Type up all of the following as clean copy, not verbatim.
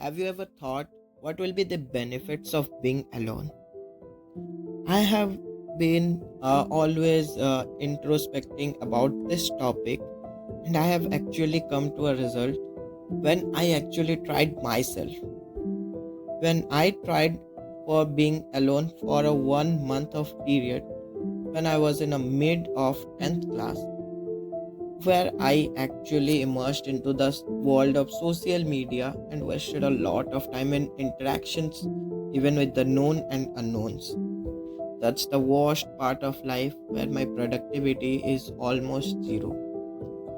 Have you ever thought what will be the benefits of being alone? I have been always introspecting about this topic, and I have actually come to a result when I actually tried myself. When I tried for being alone for a 1 month of period when I was in a mid of 10th class, where I actually immersed into the world of social media and wasted a lot of time in interactions, even with the known and unknowns. That's the worst part of life where my productivity is almost zero.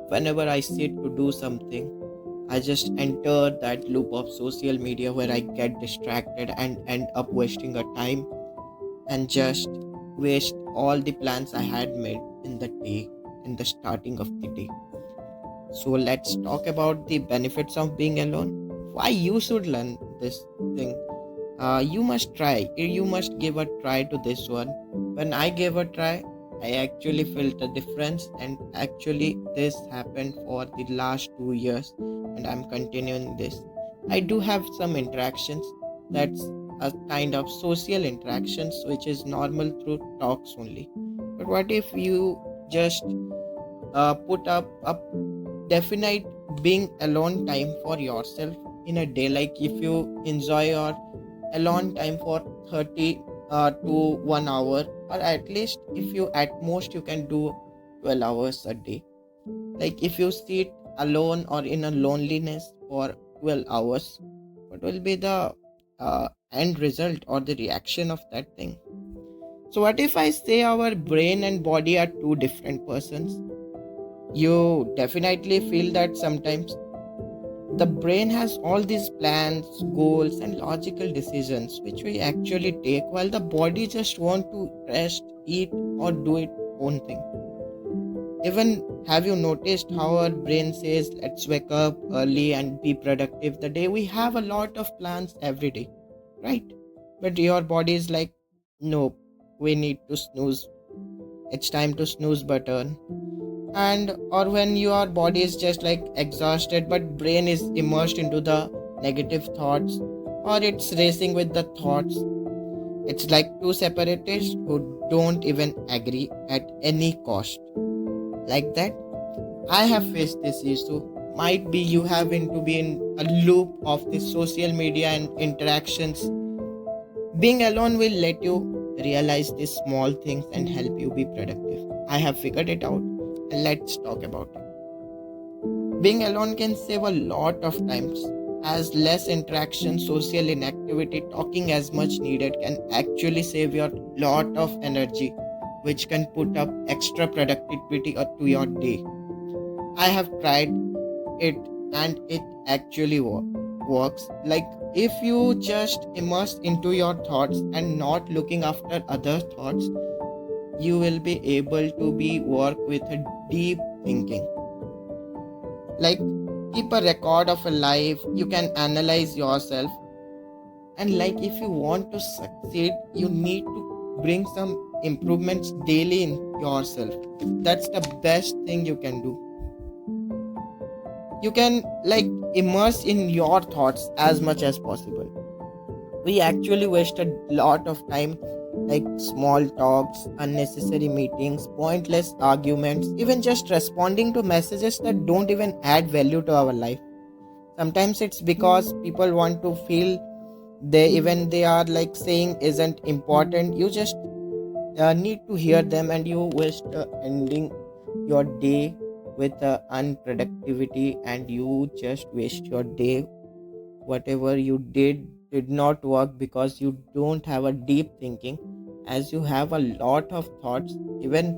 Whenever I sit to do something, I just enter that loop of social media where I get distracted and end up wasting a time and just waste all the plans I had made in the day, in the starting of the day. So let's talk about the benefits of being alone. Why you should learn this thing. You must try. You must give a try to this one. When I gave a try, I actually felt a difference, and actually this happened for the last 2 years, and I'm continuing this. I do have some interactions. That's a kind of social interactions which is normal through talks only. But what if you just put up a definite being alone time for yourself in a day? Like if you enjoy your alone time for 30 to 1 hour, or at least if you at most you can do 12 hours a day. Like if you sit alone or in a loneliness for 12 hours, what will be the end result or the reaction of that thing? So what if I say our brain and body are two different persons? You definitely feel that sometimes the brain has all these plans, goals, and logical decisions which we actually take, while the body just want to rest, eat, or do its own thing. Even have you noticed how our brain says, let's wake up early and be productive the day? We have a lot of plans every day, right? But your body is like, nope, we need to snooze. It's time to snooze button. And or when your body is just like exhausted but brain is immersed into the negative thoughts, or it's racing with the thoughts. It's like two separatists who don't even agree at any cost. Like that, I have faced this issue. Might be you having to be in a loop of this social media and interactions. Being alone will let you realize these small things and help you be productive. I have figured it out, and let's talk about it. Being alone can save a lot of times, as less interaction, social inactivity, talking as much needed can actually save your lot of energy, which can put up extra productivity to your day. I have tried it, and it actually works. Like if you just immerse into your thoughts and not looking after other thoughts, you will be able to be work with a deep thinking. Like keep a record of a life, you can analyze yourself, and like if you want to succeed, you need to bring some improvements daily in yourself. That's the best thing you can do. You can like immerse in your thoughts as much as possible. We actually waste a lot of time, like small talks, unnecessary meetings, pointless arguments, even just responding to messages that don't even add value to our life. Sometimes it's because people want to feel they are like saying isn't important. You just need to hear them, and you waste ending your day with unproductivity, and you just waste your day. Whatever you did not work because you don't have a deep thinking, as you have a lot of thoughts. Even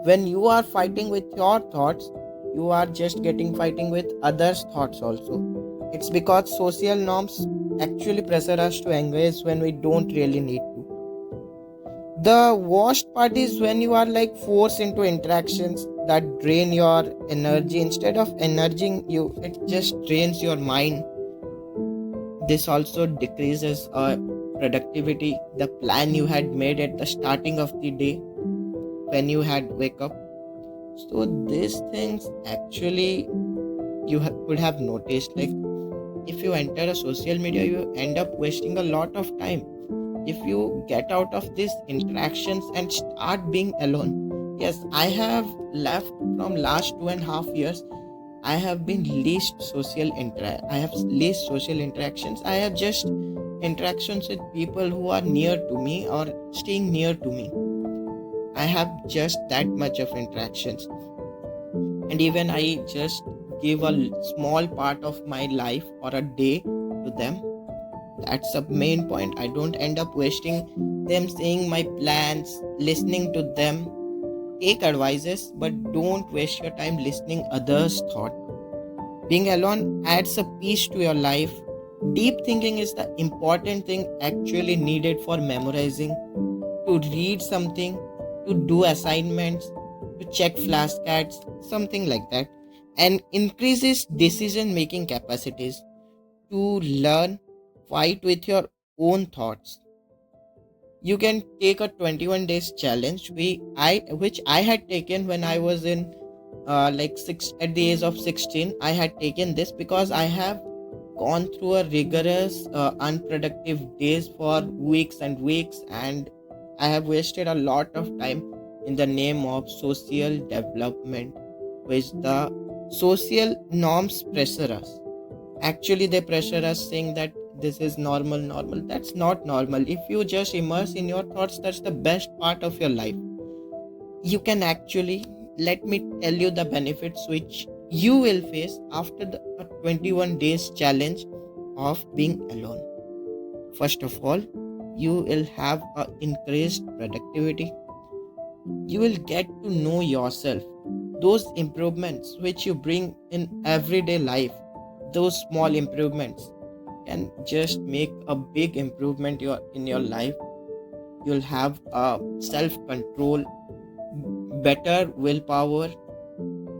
when you are fighting with your thoughts, you are just getting fighting with others thoughts also. It's because social norms actually pressure us to engage when we don't really need to. The worst part is when you are like forced into interactions that drain your energy instead of energizing you. It just drains your mind. This also decreases productivity. The plan you had made at the starting of the day when you had wake up. So these things actually you could have noticed. Like if you enter a social media, you end up wasting a lot of time. If you get out of these interactions and start being alone. Yes, I have left from last 2.5 years. I have been I have least social interactions. I have just interactions with people who are near to me or staying near to me. I have just that much of interactions, and even I just give a small part of my life or a day to them. That's the main point. I don't end up wasting them saying my plans, listening to them. Take advices, but don't waste your time listening others' thought. Being alone adds a peace to your life. Deep thinking is the important thing actually needed for memorizing, to read something, to do assignments, to check flashcards, something like that, and increases decision making capacities, to learn, fight with your own thoughts. You can take a 21 days challenge which I had taken when I was in at the age of 16. I had taken this because I have gone through a rigorous unproductive days for weeks and weeks, and I have wasted a lot of time in the name of social development, which the social norms pressure us. Actually, they pressure us saying that this is normal. That's not normal. If you just immerse in your thoughts, that's the best part of your life. You can actually, let me tell you the benefits which you will face after the 21 days challenge of being alone. First of all, you will have a increased productivity. You will get to know yourself. Those improvements which you bring in everyday life, those small improvements can just make a big improvement in your life. You'll have a self control, better willpower,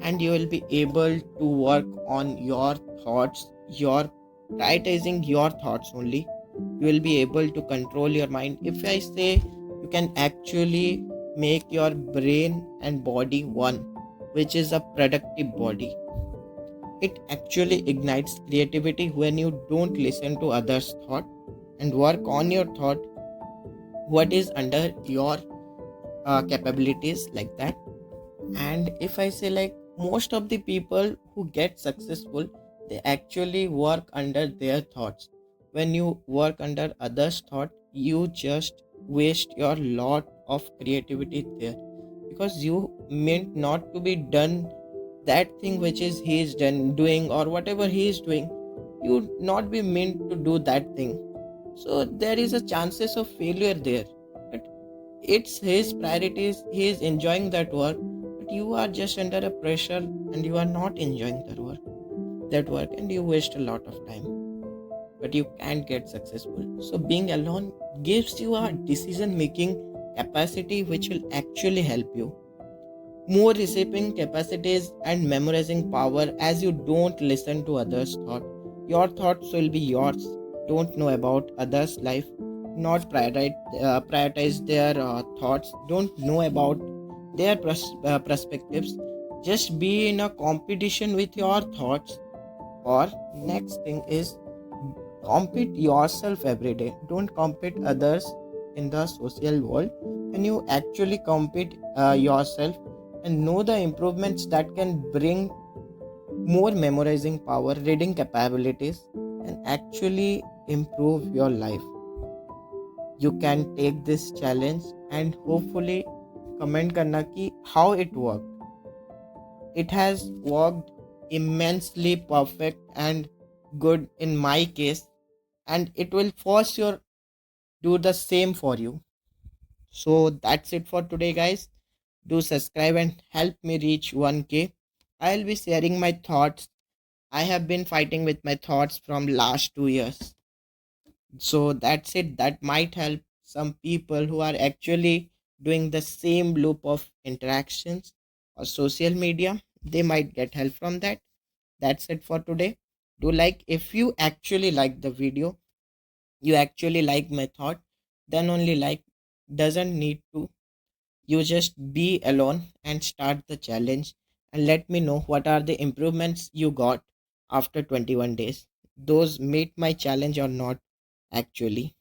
and you will be able to work on your thoughts, your prioritizing your thoughts only. You will be able to control your mind. If I say, you can actually make your brain and body one, which is a productive body. It actually ignites creativity when you don't listen to others' thought and work on your thought, what is under your capabilities, like that. And if I say, like, most of the people who get successful, they actually work under their thoughts. When you work under others' thought, you just waste your lot of creativity there, because you meant not to be done that thing which is he is done doing, or whatever he is doing, you not be meant to do that thing. So there is a chances of failure there. But it's his priorities, he is enjoying that work, but you are just under a pressure and you are not enjoying that work, and you waste a lot of time, but you can't get successful. So being alone gives you a decision making capacity which will actually help you, more receiving capacities and memorizing power, as you don't listen to others' thought. Your thoughts will be yours. Don't know about others' life. Not prioritize their thoughts. Don't know about their perspectives. Just be in a competition with your thoughts. Or next thing is, compete yourself every day. Don't compete others in the social world. When you actually compete yourself and know the improvements that can bring more memorizing power, reading capabilities, and actually improve your life. You can take this challenge and hopefully comment karna ki how it worked. It has worked immensely perfect and good in my case, and it will force your do the same for you. So that's it for today, guys. Do subscribe and help me reach 1K. I'll be sharing my thoughts. I have been fighting with my thoughts from last 2 years. So that's it. That might help some people who are actually doing the same loop of interactions or social media. They might get help from that. That's it for today. Do like, if you actually like the video, you actually like my thought, then only like, doesn't need to. You just be alone and start the challenge, and let me know what are the improvements you got after 21 days. those meet my challenge or not actually.